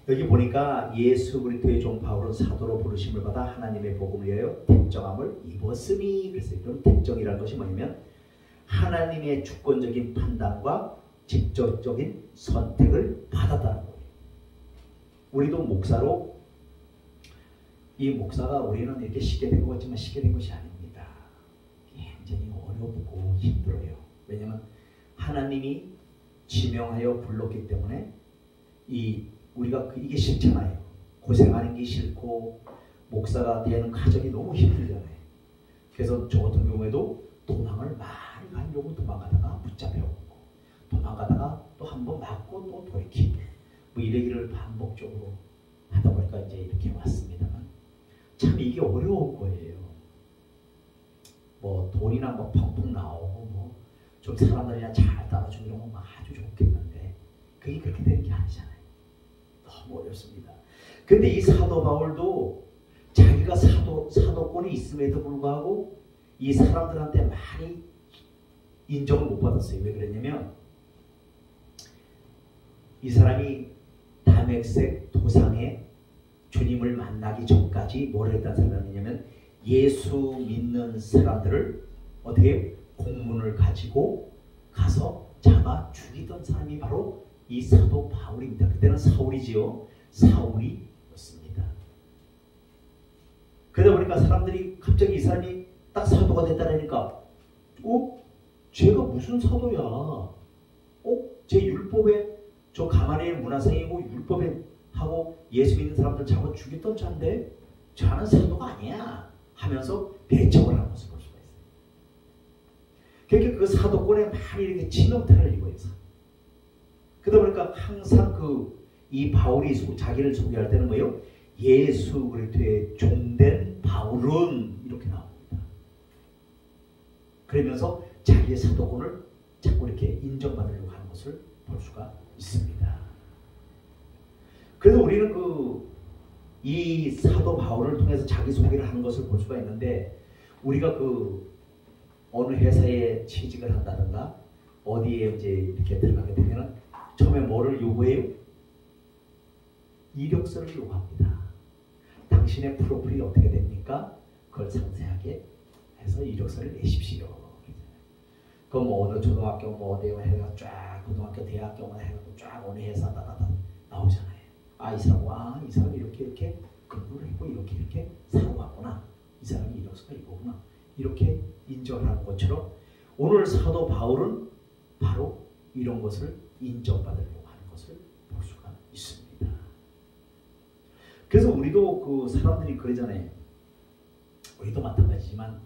여기 보니까 예수 그리스도의 종 바울은 사도로 부르심을 받아 하나님의 복음을 위하여 택정함을 입었으니, 그래서 이런 택정이라는 것이 뭐냐면 하나님의 주권적인 판단과 직접적인 선택을 받았다는 거예요. 우리도 목사로, 이 목사가 우리는 이렇게 쉽게 된 것 같지만 쉽게 된 것이 아닙니다. 굉장히 어렵고 힘들어요. 왜냐하면 하나님이 지명하여 불렀기 때문에 우리가 이게 싫잖아요. 고생하는 게 싫고 목사가 되는 과정이 너무 힘들잖아요. 그래서 저 같은 경우에도 도망을 많이 가려고 도망가다가 붙잡혀오고, 도망가다가 또 한 번 맞고 또 돌이키고, 뭐 이러기를 반복적으로 하다 보니까 이제 이렇게 왔습니다만, 참 이게 어려운 거예요. 뭐 돈이나 뭐 펑펑 나오고 뭐 좀 사람들이나 잘 따라주면 아주 좋겠는데 그게 그렇게 되는 게 아니잖아요. 너무 어렵습니다. 근데 이 사도 바울도 자기가 사도권이 있음에도 불구하고 이 사람들한테 많이 인정을 못 받았어요. 왜 그랬냐면 이 사람이 다메섹 도상에 주님을 만나기 전까지 뭘 했다는 사람이냐면 예수 믿는 사람들을 어떻게 공문을 가지고 가서 잡아 죽이던 사람이 바로 이 사도 바울입니다. 그때는 사울이지요. 사울이었습니다. 그러다 보니까 사람들이 갑자기 이 사람이 딱 사도가 됐다니까 쟤가 무슨 사도야? 제 율법에 저 가마리엘 문화생이고 율법에 하고 예수 믿는 사람들 잡아 죽였던 자인데 저는 사도가 아니야 하면서 배척을 하는 것을 볼 수가 있어요. 그러니까 그 사도권에 많이 이렇게 치명타를 입어요. 그러다 보니까 항상 이 바울이 자기를 소개할 때는 뭐예요? 예수 그리스도의 종된 바울은 이렇게 나옵니다. 그러면서 자기의 사도권을 자꾸 이렇게 인정받으려고 하는 것을 볼 수가 있습니다. 그래서 우리는 이 사도 바울을 통해서 자기 소개를 하는 것을 볼 수가 있는데, 우리가 어느 회사에 취직을 한다든가 어디에 이제 이렇게 들어가게 되면은 처음에 뭐를 요구해요? 이력서를 요구합니다. 당신의 프로필이 어떻게 됩니까? 그걸 상세하게 해서 이력서를 내십시오. 그럼 뭐 어느 초등학교 뭐 어디에 해가 쫙 고등학교 대학교만 해가지고 쫙 어느 회사 따다다 나오잖아요. 이 사람이 이렇게 근무를 했고 이렇게 살아왔구나. 이 사람이 이력서가 이거구나. 이렇게 인정하는 것처럼 오늘 사도 바울은 바로 이런 것을 인정받으려고 하는 것을 볼 수가 있습니다. 그래서 우리도 사람들이 그러잖아요. 우리도 마찬가지지만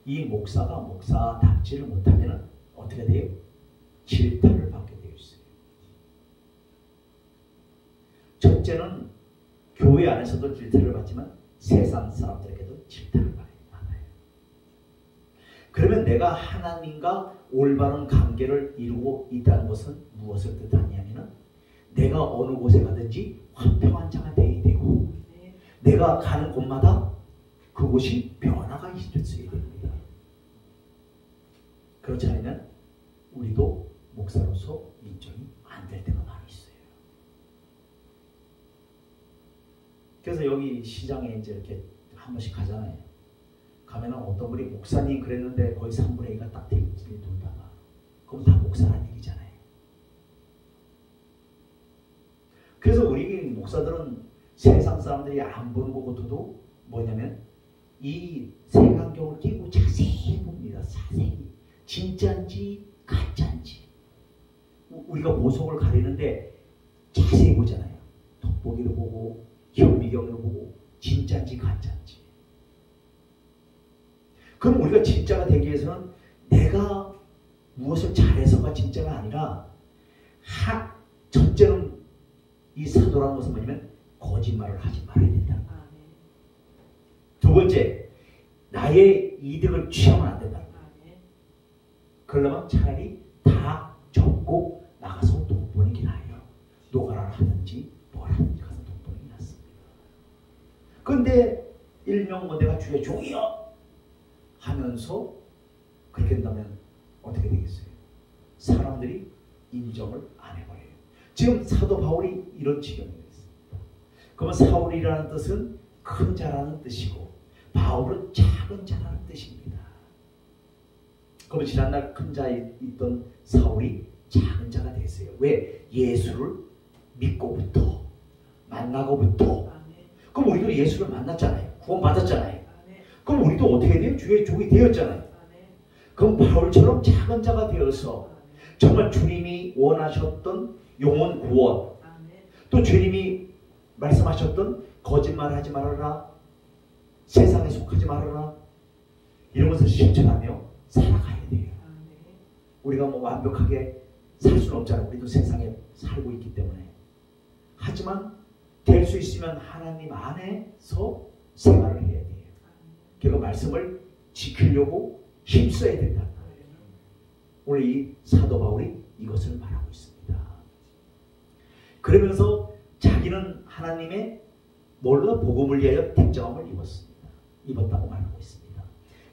이 목사가 목사답지를 못하면 어떻게 돼요? 질타를 받게 되어 있어요. 첫째는 교회 안에서도 질타를 받지만 세상 사람들에게도 질타를 받아요. 그러면 내가 하나님과 올바른 관계를 이루고 있다는 것은 무엇을 뜻하냐면 내가 어느 곳에 가든지 화평한 자가 되어야 되고 내가 가는 곳마다 그곳이 변화가 있어야 됩니다. 그렇지 않으면 우리도 목사로서 인정이 안 될 때가 많이 있어요. 그래서 여기 시장에 이제 이렇게 한 번씩 가잖아요. 가면은 어떤 분이 목사님 그랬는데 거의 3분의 2가 딱 대부분이 돌다가 그럼 다 목사라는 얘기잖아요. 그래서 우리 목사들은 세상 사람들이 안 보는 것부터도 뭐냐면 이 색안경을 끼고 자세히 봅니다. 자세히. 진짜인지 가짜인지. 우리가 보석을 가리는데 자세히 보잖아요. 돋보기로 보고 현미경으로 보고 진짜인지 가짜인지. 그럼 우리가 진짜가 되기 위해서는 내가 무엇을 잘해서가 진짜가 아니라 첫째는 이 사도라는 것은 뭐냐면 거짓말을 하지 말아야 된다. 두 번째, 나의 이득을 취하면 안 된다. 그러려면 차라리 다 접고 나가서 돈 버는 게 나아요. 노가라를 하든지 뭘 하든지 가서 돈 버는 게 낫습니다. 그런데 일명 내가 주의 종이요 하면서 그렇게 된다면 어떻게 되겠어요? 사람들이 인정을 안 해버려요. 지금 사도 바울이 이런 지경이 있어요. 그러면 사울이라는 뜻은 큰 자라는 뜻이고 바울은 작은 자라는 뜻입니다. 그러면 지난날 큰 자에 있던 사울이 작은 자가 됐어요. 왜? 예수를 믿고부터 만나고부터. 그럼 우리도 예수를 만났잖아요. 구원받았잖아요. 그럼 우리도 어떻게 돼요? 주의 종이 되었잖아요. 그럼 바울처럼 작은 자가 되어서 정말 주님이 원하셨던 영혼 구원, 또 주님이 말씀하셨던 거짓말하지 말아라, 세상에 속하지 말아라, 이런 것을 실천하며 살아가야 돼요. 우리가 뭐 완벽하게 살 수는 없잖아요. 우리도 세상에 살고 있기 때문에. 하지만 될 수 있으면 하나님 안에서 생활을 해야 돼요. 그리고 말씀을 지키려고 힘써야 된다는 거예요. 오늘 이 사도 바울이 이것을 말하고 있습니다. 그러면서 자기는 하나님의 뭘로? 복음을 위하여 택정함을 입었다고 말하고 있습니다.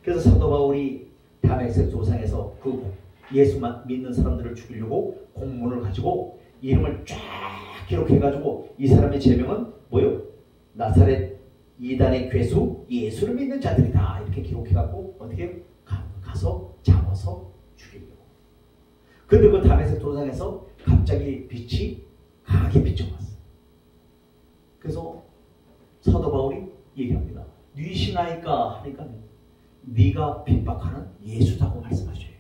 그래서 사도 바울이 다메섹 도상에서 그 예수만 믿는 사람들을 죽이려고 공문을 가지고 이름을 쫙 기록해가지고 이 사람의 제명은 뭐요? 나사렛 이단의 괴수 예수를 믿는 자들이다. 이렇게 기록해갖고 어떻게 가서 잡아서 죽이려고. 그런데 그 다메섹 도상에서 갑자기 빛이 강하게 비춰왔어요. 그래서 사도 바울이 얘기합니다. 네 신하니까 하니까 네가 핍박하는 예수다고 말씀하셔요.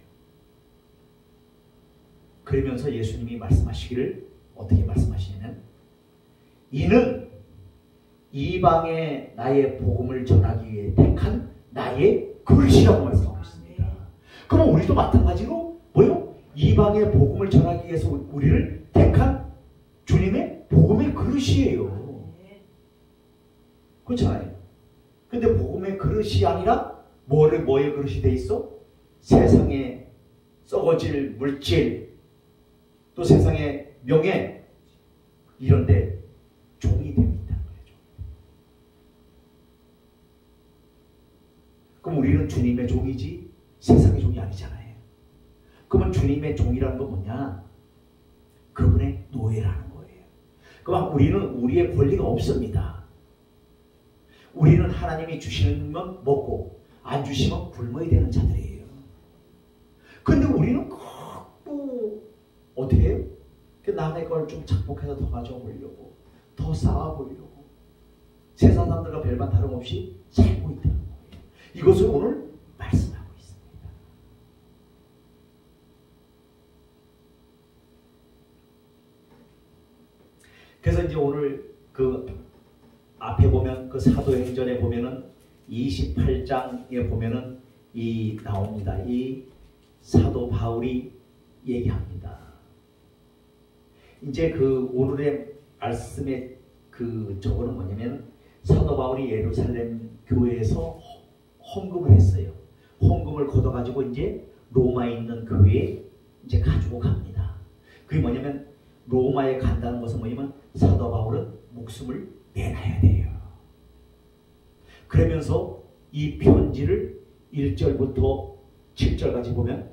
그러면서 예수님이 말씀하시기를 어떻게 말씀하시냐면 이는 이방에 나의 복음을 전하기 위해 택한 나의 그릇이라고 말씀하고 있습니다. 그럼 우리도 마찬가지로 뭐요? 이방의 복음을 전하기 위해서 우리를 택한 주님의 복음의 그릇이에요. 그렇잖아요. 근데 복음의 그릇이 아니라 뭐의 그릇이 돼 있어? 세상에 썩어질 물질, 또 세상의 명예, 이런데 종이 됩니다. 그럼 우리는 주님의 종이지 세상의 종이 아니잖아요. 그러면 주님의 종이라는 건 뭐냐? 그분의 노예라는 거예요. 그럼 우리는 우리의 권리가 없습니다. 우리는 하나님이 주시는 건 먹고 안 주시면 굶어야 되는 자들이에요. 그런데 우리는 뭐 어떻게 해요? 남의 걸 좀 착복해서 더 가져보려고, 더 쌓아보려고 세상 사람들과 별반 다름없이 살고 있다는 거예요. 이것을 오늘 말씀하고 있습니다. 그래서 이제 오늘 그 앞에 보면 그 사도행전에 보면은 28장에 보면은 이 나옵니다. 이 사도 바울이 얘기합니다. 이제 그 오늘의 말씀의 그 저거는 뭐냐면 사도 바울이 예루살렘 교회에서 헌금을 했어요. 헌금을 걷어가지고 이제 로마에 있는 교회에 이제 가지고 갑니다. 그게 뭐냐면 로마에 간다는 것은 뭐냐면 사도 바울은 목숨을 내놔야 돼요. 그러면서 이 편지를 1절부터 7절까지 보면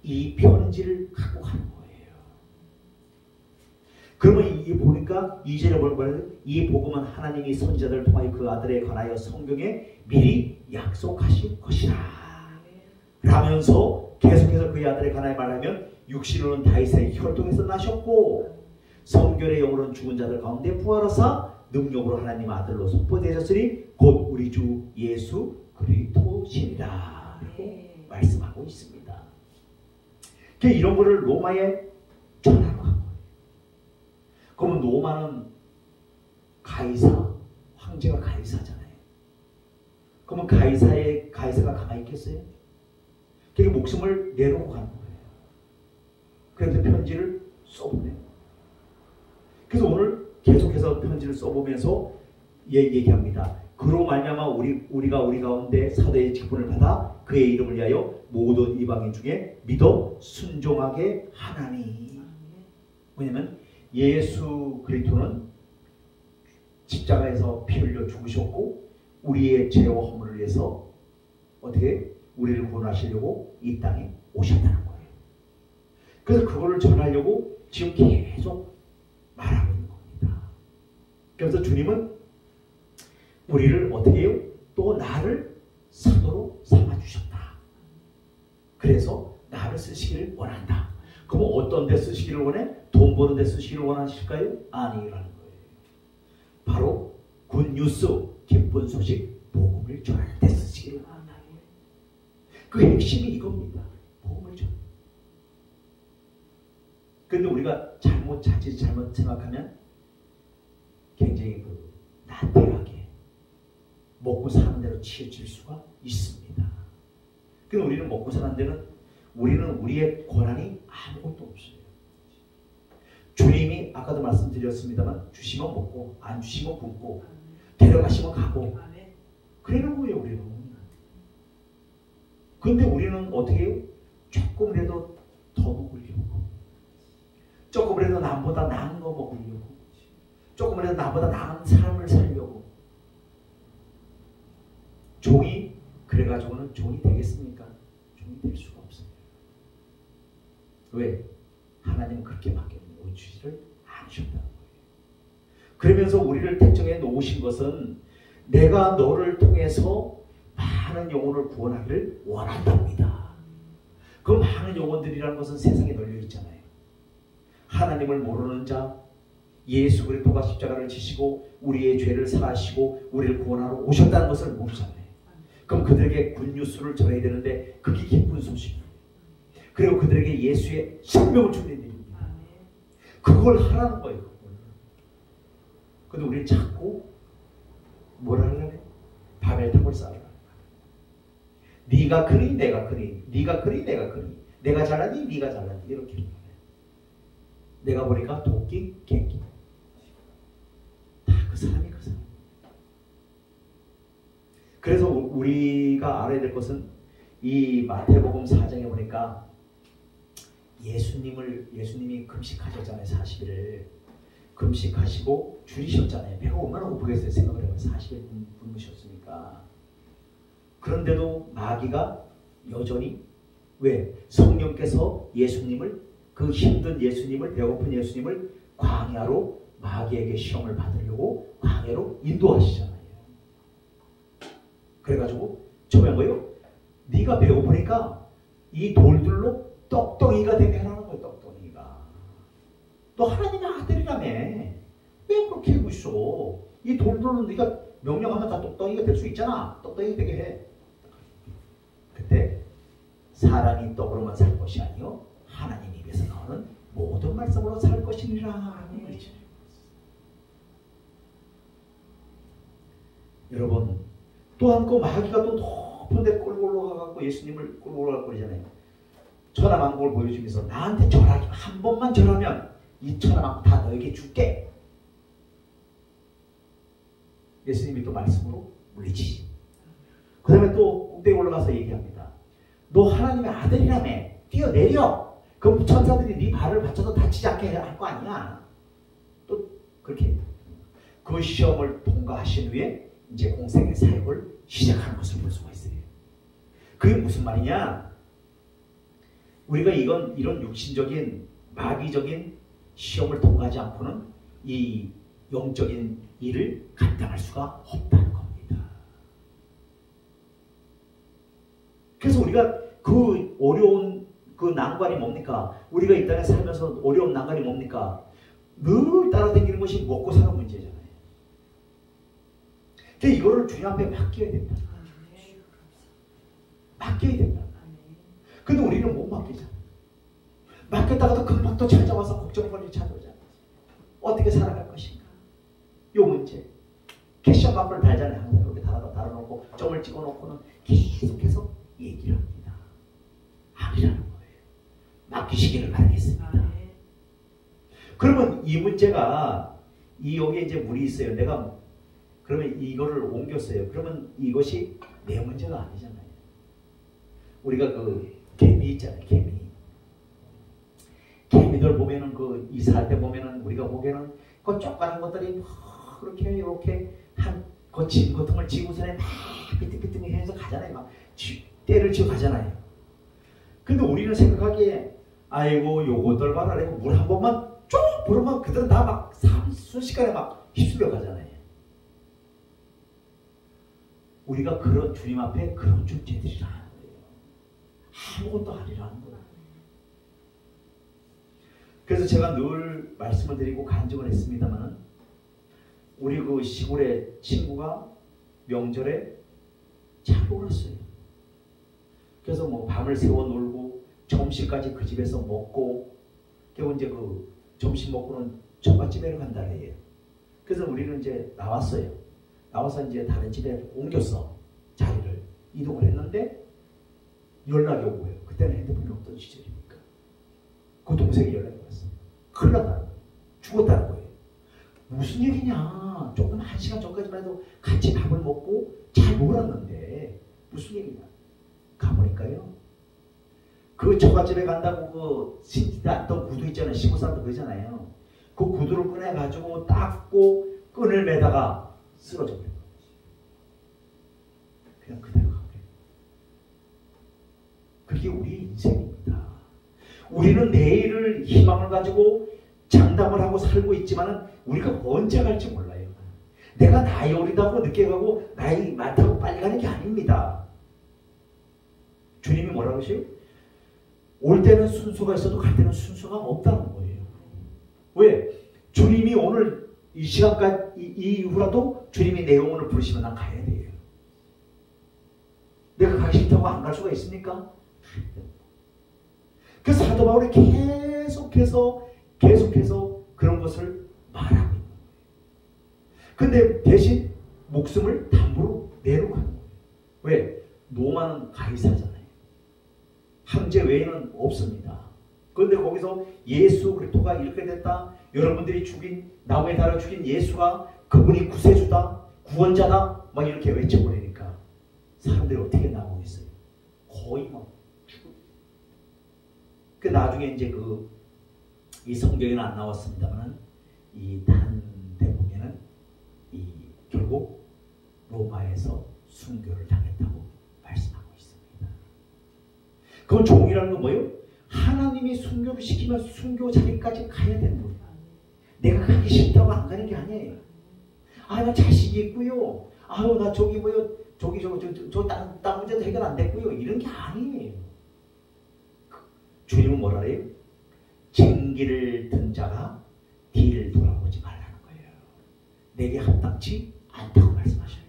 이 편지를 갖고 가는 거예요. 그러면 이 보니까 2절에 보면 이 복음은 하나님이 선지자들을 통하여 그 아들에 관하여 성경에 미리 약속하신 것이라 라면서 계속해서 그의 아들에 관하여 말하면 육신으로는 다윗의 혈통에서 나셨고 성결의 영으로는 죽은 자들 가운데 부활하사 능력으로 하나님 아들로 선포되셨으니 곧 우리 주 예수 그리스도시니라 말씀하고 있습니다. 이런 거를 로마에 전하러 간 거예요. 그러면 로마는 가이사, 황제가 가이사잖아요. 그러면 가이사가 가만히 있겠어요? 그게 목숨을 내놓고 가는 거예요. 그래서 편지를 써보내요. 그래서 오늘 계속해서 편지를 써보면서 얘기합니다. 그로 말미암아 우리가 우리 가운데 사도의 직분을 받아 그의 이름을 위하여 모든 이방인 중에 믿어 순종하게 하나니. 왜냐면 예수 그리스도는 십자가에서 피 흘려 죽으셨고 우리의 죄와 허물을 위해서 어떻게 우리를 구원하시려고 이 땅에 오셨다는 거예요. 그래서 그거를 전하려고 지금 계속 말하고 있는 겁니다. 그래서 주님은 우리를 어떻게 해요? 또 나를 사도로 삼아주셨다. 그래서 나를 쓰시기를 원한다. 그럼 어떤 데 쓰시기를 원해? 돈 버는 데 쓰시기를 원하실까요? 아니라는 거예요. 바로 굿뉴스, 기쁜 소식, 복음을 전하는 데 쓰시기를 원한다. 그 핵심이 이겁니다. 복음을 전하는. 그런데 우리가 자칫 잘못 생각하면 굉장히 나태하게 먹고 사는 대로 치우칠 수가 있습니다. 그런데 우리는 먹고 사는 데는 우리는 우리의 권한이 아무것도 없어요. 주님이 아까도 말씀드렸습니다만 주시면 먹고 안 주시면 굶고 데려가시면 가고 그러는 거예요. 우리는. 그런데 우리는 어떻게 해요? 조금이라도 더 먹으려고, 조금이라도 남보다 나은 거 먹으려고, 조금이라도 나보다 나은 삶을 살려고. 종이 그래가지고는 종이 되겠습니까? 종이 될 수가 없어요. 왜? 하나님은 그렇게밖에 주지를 않으셨다는 거예요. 그러면서 우리를 택정해 놓으신 것은 내가 너를 통해서 많은 영혼을 구원하기를 원한답니다. 그 많은 영혼들이라는 것은 세상에 널려 있잖아요. 하나님을 모르는 자, 예수 그리스도가 십자가를 지시고 우리의 죄를 사하시고 우리를 구원하러 오셨다는 것을 모르잖아요. 그럼 그들에게 굿뉴스를 전해야 되는데 그게 기쁜 소식이에요. 그리고 그들에게 예수의 생명을 주는 일입니다. 그걸 하라는 거예요. 근데 우리는 자꾸 뭘 하려래? 바벨탑을 쌓으라. 네가 그리 내가 그리, 네가 그리 내가 그리, 내가 잘하니 네가 잘하니 이렇게. 내가 보니까 도끼, 객기 다 그 사람이 그 사람. 그래서 우리가 알아야 될 것은 이 마태복음 4장에 보니까 예수님이 금식하셨잖아요. 40일을 금식하시고 줄이셨잖아요. 배가 얼마나 고프겠어요. 생각을 해보면 40일 굶으셨으니까. 그런데도 마귀가 여전히 왜? 성령께서 예수님을, 그 힘든 예수님을, 배고픈 예수님을 광야로 마귀에게 시험을 받으려고 광야로 인도하시잖아요. 그래가지고 처음에 뭐예요? 네가 배고프니까 이 돌들로 떡덩이가 되게 하라는 거예요. 떡덩이가. 너 하나님의 아들이라며. 왜 그렇게 하고 있어? 이 돌들로 네가 명령하면 다 떡덩이가 될 수 있잖아. 떡덩이 되게 해. 그때 사람이 떡으로만 살 것이 아니요 하나님 입에서 나오는 모든 말씀으로 살 것이니라 하는 말이죠. 여러분, 또한 그 마귀가 또 높은 데 끌고 올라가고 예수님을 끌고 올라갈 거잖아요. 천하만국을 보여주면서 나한테 절하기 한 번만 절하면 이 천하만국 다 너에게 줄게. 예수님이 또 말씀으로 물리치시. 그 다음에 또 꼭대기 올라가서 얘기합니다. 너 하나님의 아들이라며. 뛰어내려. 그럼 천사들이 네 발을 받쳐서 다치지 않게 할 거 아니야. 또 그렇게 그 시험을 통과하신 후에 이제 공생의 사역을 시작하는 것을 볼 수가 있어요. 그게 무슨 말이냐? 우리가 이런 육신적인 마귀적인 시험을 통과하지 않고는 이 영적인 일을 감당할 수가 없다는 겁니다. 그래서 우리가 그 어려운 그 난관이 뭡니까? 우리가 이 땅에 살면서 어려운 난관이 뭡니까? 늘 따라다니는 것이 먹고 사는 문제잖아요. 그래서 이거를 주님 앞에 맡겨야 된다. 맡겨야 된다. 근데 우리는 못 맡기잖아. 맡겼다가도 금방 또 찾아와서 걱정거리 찾아오잖아. 어떻게 살아갈 것인가? 요 문제. 캐션 마크를 달잖아요. 항상 이렇게 달아놓고 점을 찍어놓고는 계속해서 얘기를 합니다. 아니라는 거예요. 맡기시기를 바라겠습니다. 그러면 이 문제가 여기에 이제 물이 있어요. 내가 그러면 이거를 옮겼어요. 그러면 이것이 내 문제가 아니잖아요. 우리가 그 개미 있잖아요. 개미들 보면은 그 이사할 때 보면은 우리가 보기에는 그 쪼까는 것들이 그렇게 이렇게 한 거친 고통을 지고서는 막 삐뚤삐뚤해서 가잖아요. 막 때를 치고 가잖아요. 근데 우리는 생각하기에 아이고 요것들 봐라. 물 한 번만 쭉 부르면 그들은 다 막 순식간에 막 휩쓸려 가잖아요. 우리가 그런 주님 앞에 그런 존재들이라는 거예요. 아무것도 아니라는 거예요. 그래서 제가 늘 말씀을 드리고 간증을 했습니다만 우리 그 시골의 친구가 명절에 잘 놀았어요. 그래서 뭐 밤을 새워 놀고 점심까지 그 집에서 먹고 결국 이제 그 점심 먹고는 처갓집에 간다 해요. 그래서 우리는 이제 나왔어요. 나와서 이제 다른 집에 옮겼어. 자리를 이동을 했는데 연락이 오고 거예요. 그때는 핸드폰이 없던 시절이니까. 그 동생이 연락이 왔어. 큰일 났다는 거예요. 죽었다는 거예요. 무슨 얘기냐. 조금 1시간 전까지만 해도 같이 밥을 먹고 잘 놀았는데 무슨 얘기냐. 가보니까요. 그 처갓집에 간다고 그 신었던 구두 있잖아요. 시골 사람들 그러잖아요. 그 구두를 꺼내가지고 닦고 끈을 매다가 쓰러져 버린 거예요. 그냥 그대로 가버려요. 그게 우리의 인생입니다. 우리는 내일을 희망을 가지고 장담을 하고 살고 있지만 우리가 언제 갈지 몰라요. 내가 나이 어리다고 늦게 가고 나이 많다고 빨리 가는 게 아닙니다. 주님이 뭐라고 하세요? 올 때는 순서가 있어도 갈 때는 순서가 없다는 거예요. 왜? 주님이 오늘 이 시간까지 이 이후라도 주님이 내 영혼을 부르시면 난 가야 돼요. 내가 가기 싫다고 안 갈 수가 있습니까? 그래서 사도 바울이 계속해서 그런 것을 말하고 있는 거예요. 근데 대신 목숨을 담보로 내놓고 하는 거예요. 왜? 로마는 가이사잖아요. 황제 외에는 없습니다. 그런데 거기서 예수 그리스도가 이렇게 됐다. 여러분들이 죽인 나무에 달아 죽인 예수가 그분이 구세주다. 구원자다. 막 이렇게 외쳐버리니까 사람들이 어떻게 나오고 있어요? 거의 막 죽고. 그 나중에 이제 이 성경에는 안 나왔습니다만 이 다른 데 보면은 결국 로마에서 순교를 당했다고 말씀하고 있습니다. 그건 종이라는 건 뭐예요? 하나님이 순교를 시키면 순교 자리까지 가야 되는 거예요. 내가 가기 싫다고 안 가는 게 아니에요. 아, 나 자식이 있고요. 아유, 나 저기 뭐요. 저 땅 문제도 해결 안 됐고요. 이런 게 아니에요. 주님은 뭐라 그래요? 쟁기를 든 자가 뒤를 돌아보지 말라는 거예요. 내게 합당치 않다고 말씀하셔요.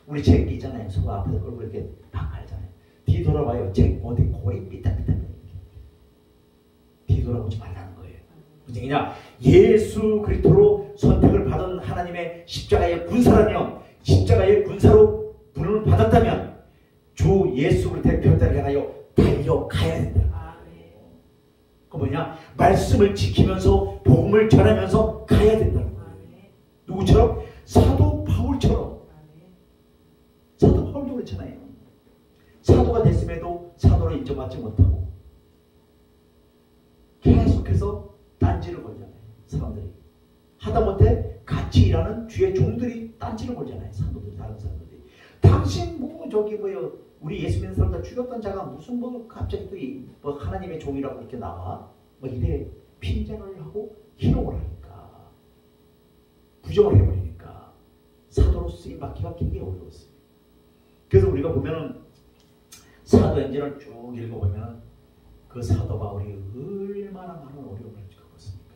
우리 쟁기 있잖아요. 서로 앞에서 얼굴 이렇게 딱 갈잖아요. 뒤 돌아봐요. 쟁 어디 골이 삐딱삐딱 뒤 돌아보지 말라는 거예요. 무슨 얘기냐? 예수 그리스도로 선택을 받은 하나님의 십자가의 군사라면 십자가의 군사로 부름을 받았다면 주 예수 그리스도의 별자를 향하여 달려가야 된다. 그 뭐냐? 말씀을 지키면서 복음을 전하면서 가야 된다는 거예요. 누구처럼? 사도 바울처럼. 사도 바울도 그렇잖아요. 사도가 됐음에도 사도로 인정받지 못하고 계속해서 딴지를 걸잖아요. 사람들이. 하다못해 같이 일하는 주의 종들이 딴지를 걸잖아요. 사도들, 다른 사람들이. 당신 우리 예수 믿는 사람들 죽였던 자가 무슨 갑자기 또 하나님의 종이라고 이렇게 나와. 이래 핀잔을 하고 희롱을 하니까. 부정을 해버리니까. 사도로 쓰임받기가 굉장히 어려웠어요. 그래서 우리가 보면은 사도행전을 쭉 읽어보면 그 사도 바울이 얼마나 많은 어려움을 겪었습니까?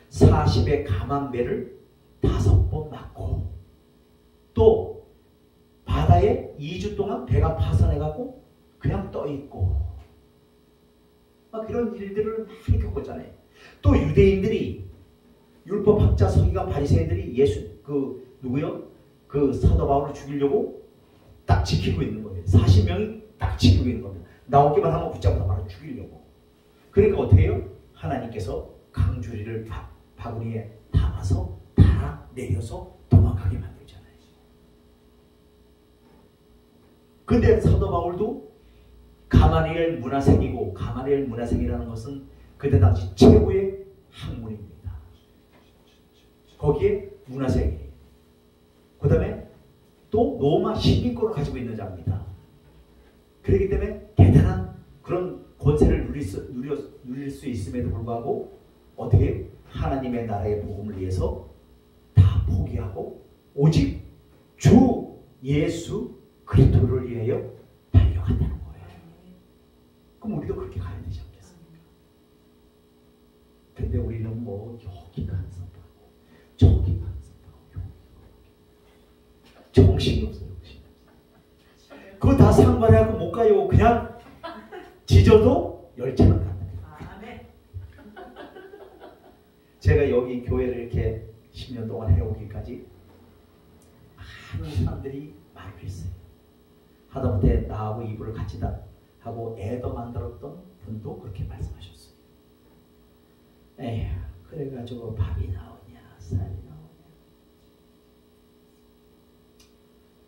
40의 감한 배를 5번 맞고 또 바다에 2주 동안 배가 파산해갖고 그냥 떠있고 막 그런 일들을 많이 겪었잖아요. 또 유대인들이 율법학자 서기관 바리새인들이 누구요? 그 사도 바울을 죽이려고 딱 지키고 있는 거예요. 40명이 딱 지키고 있는 겁니다. 나오기만 하면 붙잡아서 바로 죽이려고. 그러니까 어떻게 해요? 하나님께서 강주리를 바구니에 담아서 달아 내려서 도망가게 만들잖아요. 근데 사도 바울도 가마리엘 문화생이고, 가마리엘 문화생이라는 것은 그때 당시 최고의 학문입니다. 거기에 문화생이에요. 그 다음에 또 로마 시민권을 가지고 있는 자입니다. 그렇기 때문에 대단한 그런 권세를 누릴 수 있음에도 불구하고 어떻게 하나님의 나라의 복음을 위해서 다 포기하고 오직 주 예수 그리스도를 위하여 달려간다는 거예요. 그럼 우리도 그렇게 가야 되지 않겠습니까? 근데 우리는 뭐 여기 간섭하고 저기 간섭하고 정신이 없어요. 그거 다 상관해갖고 못 가요. 그냥 지져도 열차는 갑니다. 제가 여기 교회를 이렇게 10년 동안 해오기까지 많은 사람들이 말을 했어요. 하다못해 나하고 이불을 같이 하고 애도 만들었던 분도 그렇게 말씀하셨어요. 에휴, 그래가지고 밥이 나오냐 쌀이 나오냐.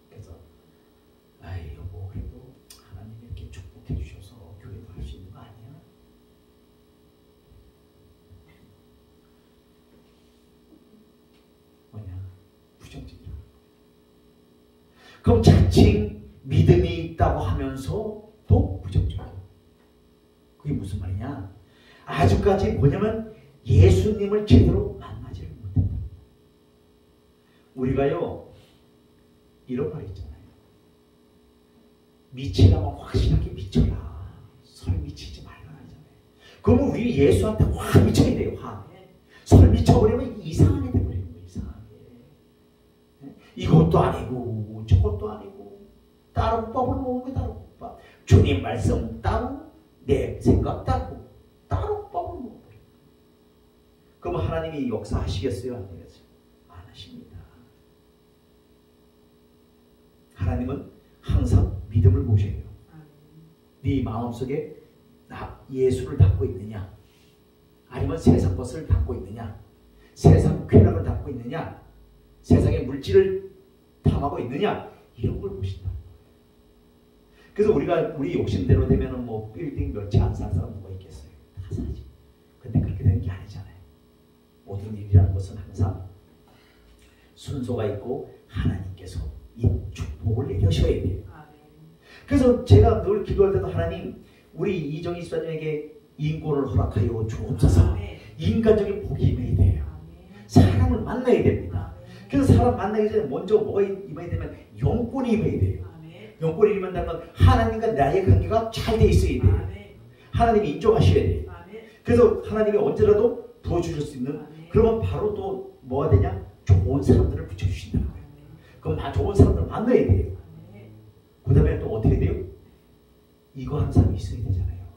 그래서 아이 여보 그래도 하나님이 이렇게 축복해 주셔서 교회도 할 수 있는 거 아니야? 뭐냐? 부정적이라. 그럼 자칭 믿음이 있다고 하면서도 부정적이야. 그게 무슨 말이냐? 아직까지 뭐냐면 예수님을 제대로 만나지를 못했다. 우리가요 이런 말 있잖아요. 미치려면 확실하게 미쳐라. 설 미치지 말라 하잖아요. 그러면 우리 예수한테 확 미쳐야 돼요. 확. 설 미쳐버리면 이상하게 돼버리는 거예요. 이상하게. 이것도 아니고 저것도 아니고 다른 법을 모으는 게 다른 법. 주님 말씀 따로 내 생각 따로 다른 법을 모으는 거예요. 그럼 하나님이 역사하시겠어요? 안 되겠어요? 안 하십니다. 하나님은 항상 믿음을 보셔야 돼요. 네 마음속에 예수를 담고 있느냐, 아니면 세상 것을 담고 있느냐, 세상 쾌락을 담고 있느냐, 세상의 물질을 탐하고 있느냐, 이런 걸 보신다. 그래서 우리 욕심대로 되면은 뭐 빌딩 몇 채 안 산 사람 누가 있겠어요? 다 사지. 근데 그렇게 되는 게 아니잖아요. 모든 일이라는 것은 항상 순서가 있고 하나님께서 이 축복을 내려셔야 돼요. 그래서 제가 늘 기도할 때도 하나님 우리 이정희 집사님에게 인권을 허락하여 주옵소서. 인간적인 복이 임해야 돼요. 사람을 만나야 됩니다. 그래서 사람 만나기 전에 먼저 뭐가 임해야 되면 영권이 임해야 돼요. 영권이 임한다면 하나님과 나의 관계가 잘 돼 있어야 돼요. 하나님이 인정하셔야 돼요. 그래서 하나님이 언제라도 부어주실 수 있는, 그러면 바로 또 뭐가 되냐? 좋은 사람들을 붙여주신다는 거예요. 그럼 다 좋은 사람들 만나야 돼요. 그 다음에 또 어떻게 돼요? 이거 하는 사람이 있어야 되잖아요.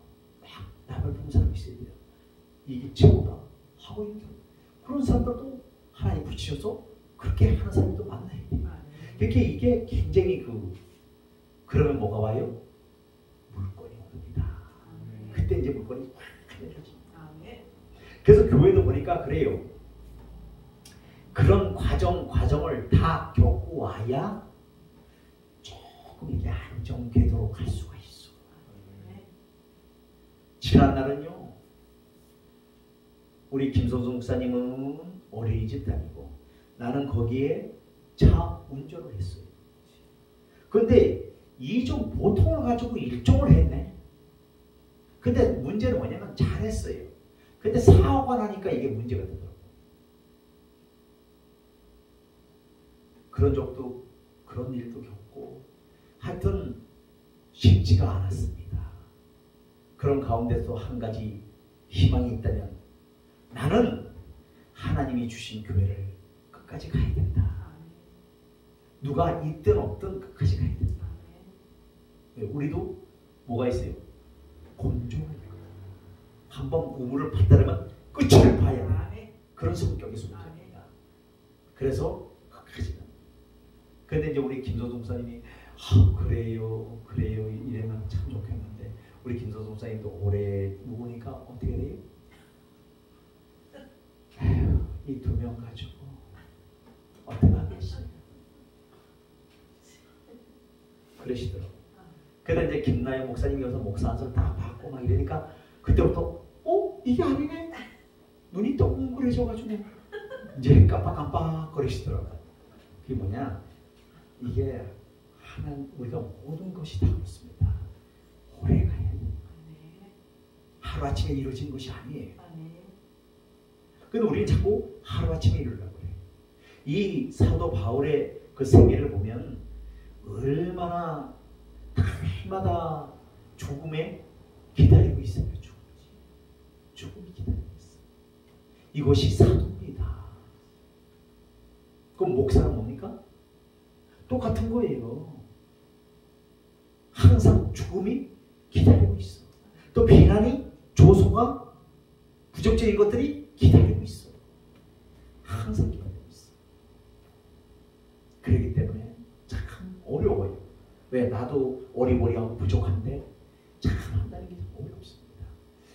막 남을 보는 사람이 있어야 돼요. 이게 최고다 하고 있는 사람. 그런 사람들도 하나님 붙이셔서 그렇게 하는 사람도 만나야 돼요. 이렇게 이게 굉장히 그러면 뭐가 와요? 물건이 옵니다. 그때 이제 물건이 확 내려집니다. 그래서 교회도 보니까 그래요. 그런 과정을 다 겪고 와야 조금 이게 안정되도록 할 수가 있어. 지난날은요, 우리 김선수 목사님은 어린이집 다니고 나는 거기에 차 운전을 했어요. 근데 이종 보통을 가지고 일종을 했네. 근데 문제는 뭐냐면 잘했어요. 근데 사고가 나니까 이게 문제가 되더라고요. 그런 일도 겪고 하여튼 쉽지가 않았습니다. 그런 가운데서 한 가지 희망이 있다면 나는 하나님이 주신 교회를 끝까지 가야 된다. 누가 있든 없든 끝까지 가야 된다. 우리도 뭐가 있어요? 곤종을 한번 우물을 봤다면 끝을 봐야 돼. 그런 성격의 존재입니다. 그래서 끝까지 갑니다. 근데 이제 우리 김선수 목사님이 그래요 이래면 참 좋겠는데 우리 김선수 목사님도 오래 묵으니까 어떻게 돼요? 이 두 명 가지고 어떻게 하겠어요? 그러시더라고요. 그래서 이제 김나영 목사님이 와서 목사 한술 다 받고 막 이러니까 그때부터 이게 아니네? 눈이 동그래져가지고 이제 깜빡깜빡 거리시더라고요. 그게 뭐냐? 이게 우리가 모든 것이 다 그렇습니다. 오래 가야 돼요. 하루아침에 이루어진 것이 아니에요. 근데 우리는 자꾸 하루아침에 이루려고 해요. 이 사도 바울의 그 생애를 보면 얼마나 날마다 죽음에 기다리고 있어요. 죽음이 기다리고 있어요. 이것이 사도입니다. 그럼 목사는 뭡니까? 똑같은 거예요. 항상 죽음이 기다리고 있어. 또 비난이, 조소가, 부정적인 것들이 기다리고 있어. 항상 기다리고 있어. 그렇기 때문에 참 어려워요. 왜? 나도 어리버리하고 부족한데 참 한다는 게 어렵습니다.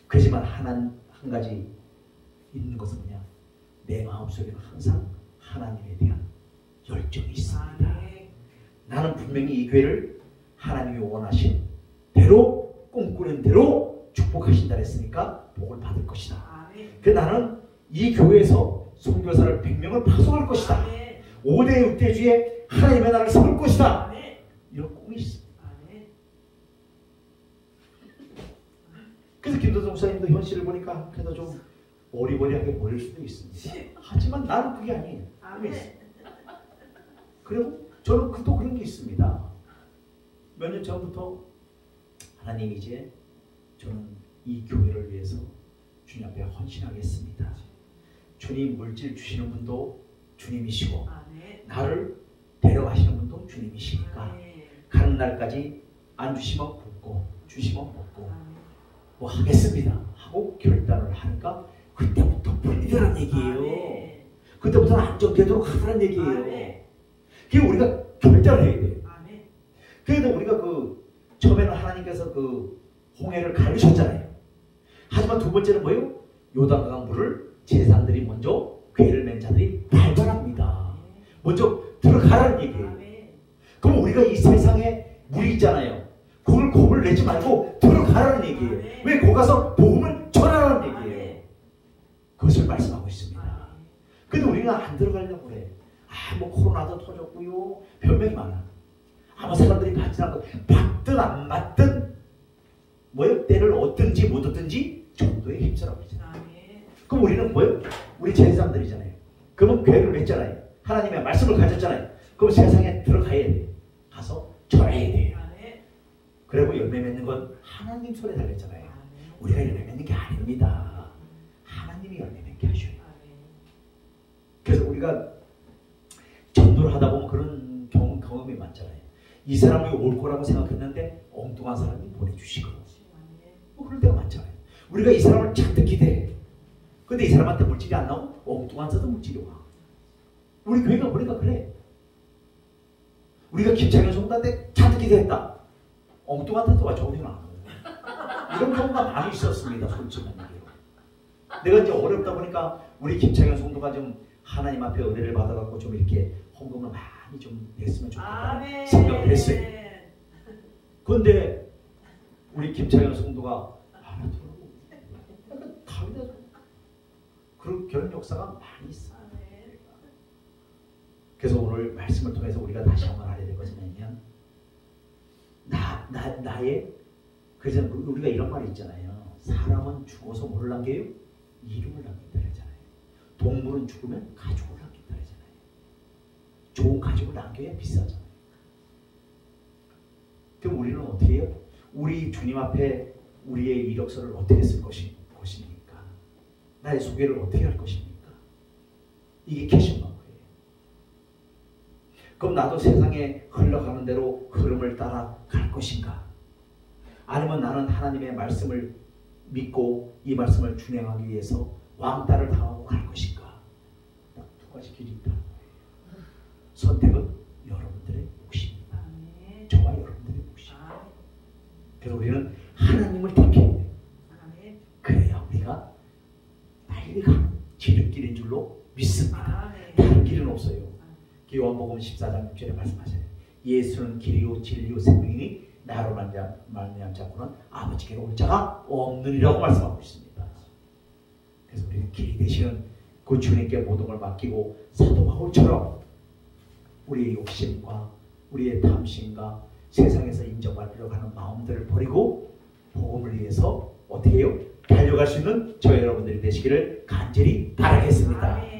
그렇지만 한 가지 있는 것은 뭐냐? 내 마음속에는 항상 하나님에 대한 열정이 있습니다. 나는 분명히 이 교회를 하나님이 원하신 대로, 꿈꾸는 대로 축복하신다 했으니까 복을 받을 것이다. 그 나는 이 교회에서 선교사를 100명을 파송할 것이다. 5대 6대주에 하나님의 나라를 세울 것이다. 이런 꿈이 있습니다. 그래서 김도성 목사님도 현실을 보니까 그래도 좀 어리버리하게 보일 수도 있습니다. 하지만 나는 그게 아니에요. 꿈이 있어요. 그리고 저는 또 그런 게 있습니다. 몇 년 전부터 하나님 이제 저는 이 교회를 위해서 주님 앞에 헌신하겠습니다. 주님 물질 주시는 분도 주님이시고 나를 데려가시는 분도 주님이시니까 가는 날까지 안 주시면 굶고 주시면 먹고 뭐 하겠습니다 하고 결단을 하니까 그때부터 불리더란 얘기예요. 그때부터는 안정되도록 하더란 얘기예요. 그게 우리가 결단을 해야 돼요. 그래도 우리가 처음에는 하나님께서 홍해를 가르셨잖아요. 하지만 두 번째는 뭐예요? 요단강 물을 제사장들이 먼저 괴를 맨 자들이 발견합니다. 먼저 들어가라는 얘기예요. 그럼 우리가 이 세상에 물이 있잖아요. 그걸 겁을 내지 말고 들어가라는 얘기예요. 왜? 거기 가서 복음을 전하라는 얘기예요. 그것을 말씀하고 있습니다. 근데 우리가 안 들어가려고 그래. 뭐 코로나도 터졌고요. 변명이 많아. 아마 사람들이 받지 않고 받든 안 받든 뭐예요? 때를 얻든지 못 얻든지 정도에 힘쓰라고 그러잖아요. 그럼 우리는 뭐예요? 우리 제사장들이잖아요. 그러면 교회를 맺잖아요. 하나님의 말씀을 가졌잖아요. 그럼 세상에 들어가야 돼요. 가서 전해야 돼요. 그리고 열매 맺는 건 하나님 손에 달렸잖아요. 우리가 열매 맺는 게 아닙니다. 하나님이 열매 맺게 하셔요. 그래서 우리가 전도를 하다 보면 그런 경험이 많잖아요. 이 사람이 올 거라고 생각했는데 엉뚱한 사람이 보내주시고 뭐 그럴 때가 많잖아요. 우리가 이 사람을 잔뜩 기대해. 근데 이 사람한테 물질이 안 나오면 엉뚱한 사람 물질이 와. 우리 교회가 보니까 그래. 우리가 김창현 성도한테 잔뜩 기대했다. 엉뚱한 데도 와 좋은 안 와요. 이런 경우가 많이 있었습니다. 솔직한 얘기로. 내가 이제 어렵다 보니까 우리 김창현 성도가 좀 하나님 앞에 은혜를 받아갖고 좀 이렇게 헌금을 많이 좀 냈으면 좋겠다 생각을 했어요. 그런데 우리 김창현 성도가 안 하더라고. 다르다. 그런 역사가 많이 있어요. 그래서 오늘 말씀을 통해서 우리가 다시 한번 알아야 될 것은 뭐냐면 나의 그래서 우리가 이런 말이 있잖아요. 사람은 죽어서 뭘 남겨요? 이름을 남긴다 그러잖아요. 동물은 죽으면 가죽을 남긴다 그러잖아요. 좋은 가죽을 남겨야 비싸잖아요. 그럼 우리는 어떻게 해요? 우리 주님 앞에 우리의 이력서를 어떻게 쓸 것입니까? 나의 소개를 어떻게 할 것입니까? 이게 캐시마크예요. 그럼 나도 세상에 흘러가는 대로 흐름을 따라 갈 것인가? 아니면 나는 하나님의 말씀을 믿고 이 말씀을 준행하기 위해서 왕따를 당하고 갈 것인가? 딱 두 가지 길이 있다는 거예요. 선택은 여러분들의 몫입니다. 저와 여러분들의 몫입니다. 그래서 우리는 하나님을 택해야 돼요. 그래야 우리가 빨리 가는 지름길인 줄로 믿습니다. 다른 길은 없어요. 요한복음 14장 6절에 말씀하셔요. 예수는 길이요 진리요 생명이니 나로 말미암지 않고는 아버지께로 올 자가 없느니라고 말씀하고 있습니다. 그래서 우리는 길이 되시는 그 주님께 모든 걸 맡기고 사도 바울처럼 우리의 욕심과 우리의 탐심과 세상에서 인정받으려고 하는 마음들을 버리고 복음을 위해서 어떻게 해요? 달려갈 수 있는 저 여러분들이 되시기를 간절히 바라겠습니다.